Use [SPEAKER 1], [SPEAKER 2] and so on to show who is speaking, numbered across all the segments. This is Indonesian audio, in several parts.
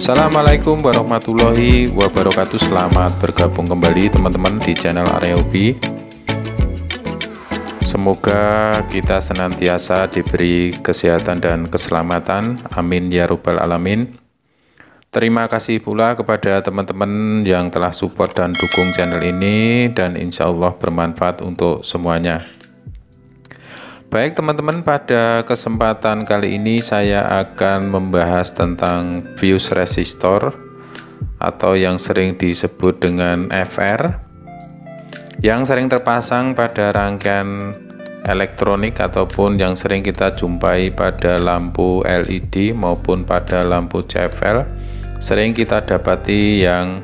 [SPEAKER 1] Assalamualaikum warahmatullahi wabarakatuh. Selamat bergabung kembali teman-teman di channel Area Hobi. Semoga kita senantiasa diberi kesehatan dan keselamatan, amin ya rabbal alamin. Terima kasih pula kepada teman-teman yang telah support dan dukung channel ini, dan insya Allah bermanfaat untuk semuanya. Baik teman-teman, pada kesempatan kali ini saya akan membahas tentang fuse resistor atau yang sering disebut dengan FR, yang sering terpasang pada rangkaian elektronik ataupun yang sering kita jumpai pada lampu LED maupun pada lampu CFL. Sering kita dapati yang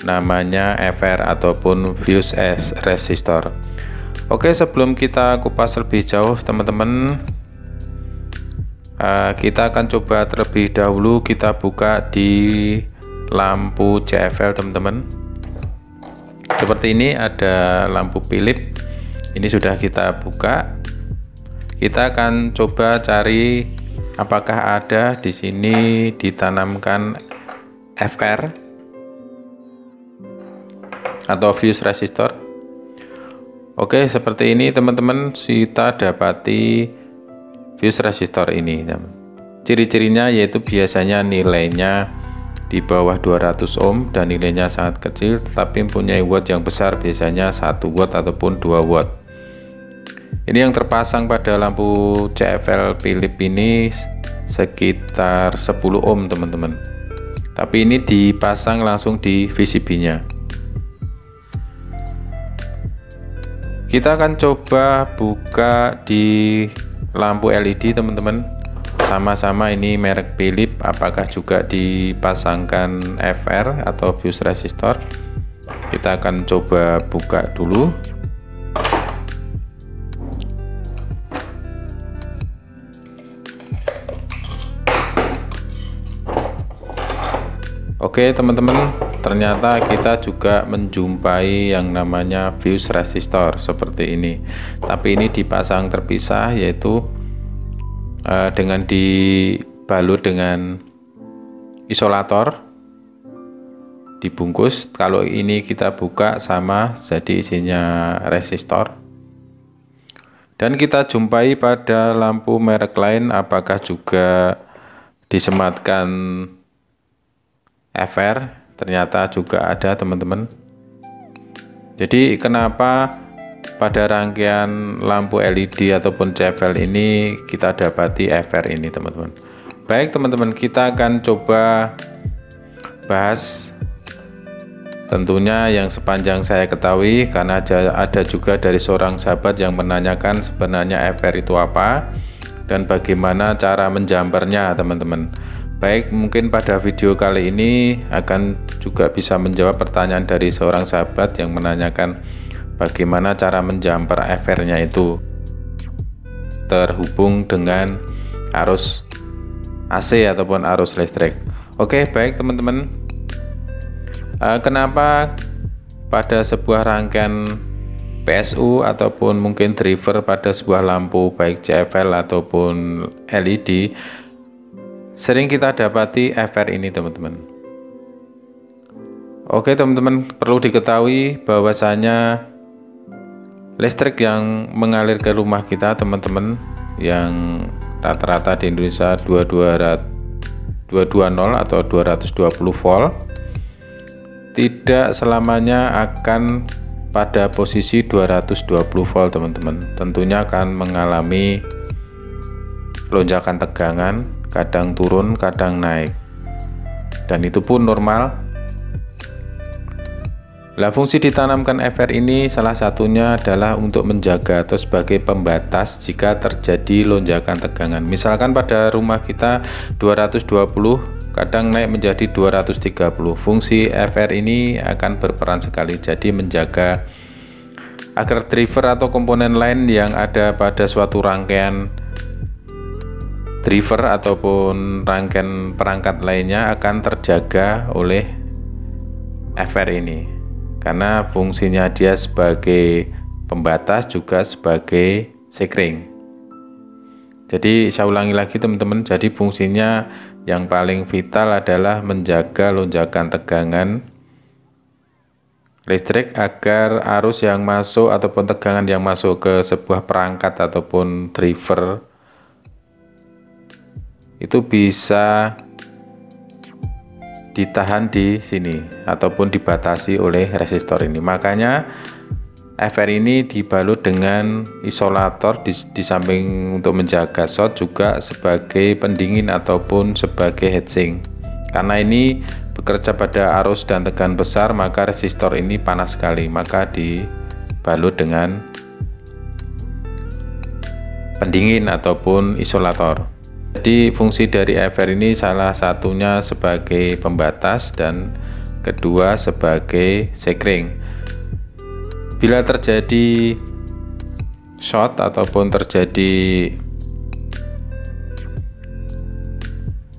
[SPEAKER 1] namanya FR ataupun fuse resistor. Oke, sebelum kita kupas lebih jauh teman-teman, kita akan coba terlebih dahulu kita buka di lampu CFL teman-teman. Seperti ini ada lampu Philips, ini sudah kita buka. Kita akan coba cari apakah ada di sini ditanamkan FR atau fuse resistor. Oke, seperti ini teman-teman, kita dapati fuse resistor ini. Ciri-cirinya yaitu biasanya nilainya di bawah 200 ohm dan nilainya sangat kecil, tetapi mempunyai watt yang besar, biasanya 1 watt ataupun 2 watt. Ini yang terpasang pada lampu CFL Philips ini sekitar 10 ohm teman-teman. Tapi ini dipasang langsung di VCB-nya. Kita akan coba buka di lampu LED teman-teman. Sama-sama ini merek Philips, apakah juga dipasangkan FR atau fuse resistor. Kita akan coba buka dulu. Oke teman-teman, ternyata kita juga menjumpai yang namanya fuse resistor seperti ini, tapi ini dipasang terpisah, yaitu dengan dibalut dengan isolator, dibungkus. Kalau ini kita buka sama, jadi isinya resistor. Dan kita jumpai pada lampu merek lain, apakah juga disematkan FR, ternyata juga ada teman-teman. Jadi kenapa pada rangkaian lampu LED ataupun CFL ini kita dapati FR ini teman-teman. Baik teman-teman, kita akan coba bahas tentunya yang sepanjang saya ketahui, karena ada juga dari seorang sahabat yang menanyakan sebenarnya FR itu apa dan bagaimana cara menjampernya teman-teman. Baik, mungkin pada video kali ini akan juga bisa menjawab pertanyaan dari seorang sahabat yang menanyakan bagaimana cara menjamper FR-nya itu terhubung dengan arus AC ataupun arus listrik. Oke, baik teman-teman. Kenapa pada sebuah rangkaian PSU ataupun mungkin driver pada sebuah lampu baik CFL ataupun LED sering kita dapati FR ini teman-teman. Oke teman-teman, perlu diketahui bahwasanya listrik yang mengalir ke rumah kita teman-teman, yang rata-rata di Indonesia 220 atau 220 volt, tidak selamanya akan pada posisi 220 volt teman-teman. Tentunya akan mengalami lonjakan tegangan, kadang turun, kadang naik, dan itu pun normal. Nah, fungsi ditanamkan FR ini salah satunya adalah untuk menjaga atau sebagai pembatas jika terjadi lonjakan tegangan. Misalkan pada rumah kita 220, kadang naik menjadi 230. Fungsi FR ini akan berperan sekali, jadi menjaga agar driver atau komponen lain yang ada pada suatu rangkaian driver ataupun rangkaian perangkat lainnya akan terjaga oleh FR ini, karena fungsinya dia sebagai pembatas juga sebagai sekring. Jadi saya ulangi lagi teman-teman, jadi fungsinya Yang paling vital adalah menjaga lonjakan tegangan listrik agar arus yang masuk ataupun tegangan yang masuk ke sebuah perangkat ataupun driver itu bisa ditahan di sini ataupun dibatasi oleh resistor ini. Makanya FR ini dibalut dengan isolator di samping untuk menjaga short, juga sebagai pendingin ataupun sebagai heatsink. Karena ini bekerja pada arus dan tegangan besar, maka resistor ini panas sekali, maka dibalut dengan pendingin ataupun isolator. Jadi fungsi dari FR ini salah satunya sebagai pembatas dan kedua sebagai sekring. Bila terjadi short ataupun terjadi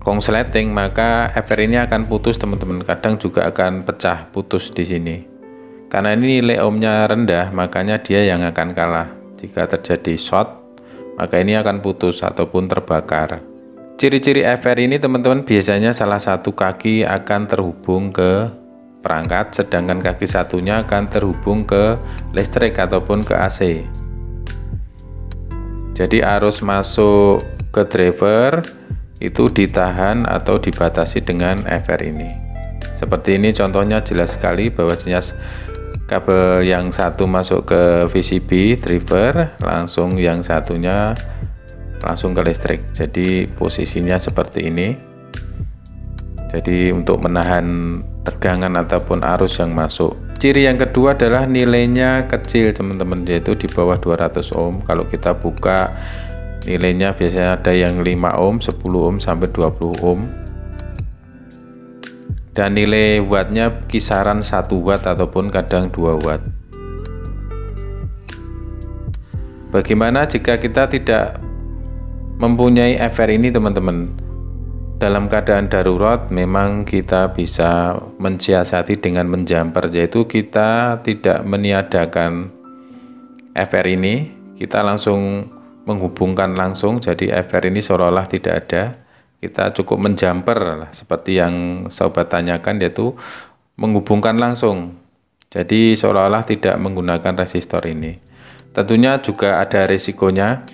[SPEAKER 1] korsleting, maka FR ini akan putus teman-teman. Kadang juga akan pecah, putus di sini. Karena ini nilai ohmnya rendah, makanya dia yang akan kalah. Jika terjadi short, maka ini akan putus ataupun terbakar. Ciri-ciri FR ini teman-teman, biasanya salah satu kaki akan terhubung ke perangkat, sedangkan kaki satunya akan terhubung ke listrik ataupun ke AC. Jadi arus masuk ke driver itu ditahan atau dibatasi dengan FR ini. Seperti ini contohnya jelas sekali bahwasanya kabel yang satu masuk ke VCB driver, langsung yang satunya langsung ke listrik. Jadi posisinya seperti ini. Jadi untuk menahan tegangan ataupun arus yang masuk. Ciri yang kedua adalah nilainya kecil teman-teman, yaitu di bawah 200 ohm. Kalau kita buka nilainya biasanya ada yang 5 ohm, 10 ohm sampai 20 ohm. Dan nilai wattnya kisaran 1 watt ataupun kadang 2 watt. Bagaimana jika kita tidak mempunyai FR ini teman-teman? Dalam keadaan darurat memang kita bisa mensiasati dengan menjumper, yaitu kita tidak meniadakan FR ini, kita langsung menghubungkan langsung, jadi FR ini seolah-olah tidak ada. Kita cukup menjumper seperti yang sobat tanyakan, yaitu menghubungkan langsung, jadi seolah-olah tidak menggunakan resistor ini. Tentunya juga ada risikonya,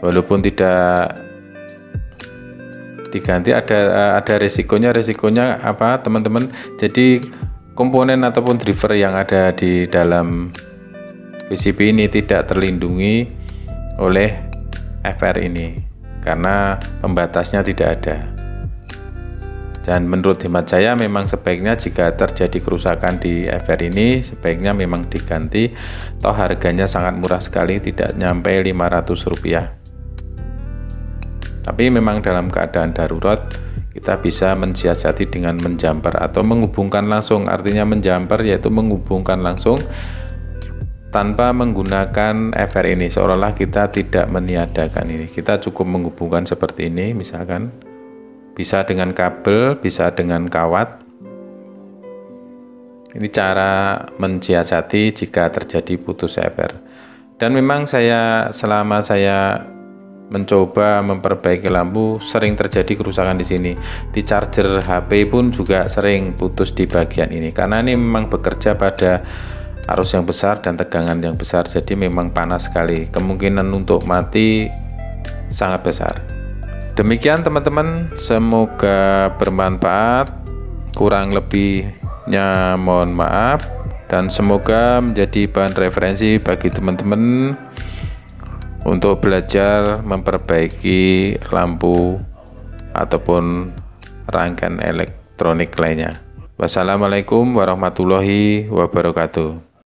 [SPEAKER 1] walaupun tidak diganti ada risikonya apa teman-teman? Jadi komponen ataupun driver yang ada di dalam PCB ini tidak terlindungi oleh FR ini karena pembatasnya tidak ada. Dan menurut hemat saya memang sebaiknya jika terjadi kerusakan di FR ini sebaiknya memang diganti, toh harganya sangat murah sekali, tidak nyampe Rp500. Tapi memang dalam keadaan darurat kita bisa mensiasati dengan menjumper atau menghubungkan langsung. Artinya menjumper yaitu menghubungkan langsung tanpa menggunakan FR ini, seolah-olah kita tidak meniadakan ini. Kita cukup menghubungkan seperti ini, misalkan bisa dengan kabel, bisa dengan kawat. Ini cara mensiasati jika terjadi putus FR. Dan memang selama saya mencoba memperbaiki lampu sering terjadi kerusakan di sini. Di charger HP pun juga sering putus di bagian ini karena ini memang bekerja pada arus yang besar dan tegangan yang besar, jadi memang panas sekali. Kemungkinan untuk mati sangat besar. Demikian teman-teman, semoga bermanfaat. Kurang lebihnya mohon maaf, dan semoga menjadi bahan referensi bagi teman-teman untuk belajar memperbaiki lampu ataupun rangkaian elektronik lainnya. Wassalamualaikum warahmatullahi wabarakatuh.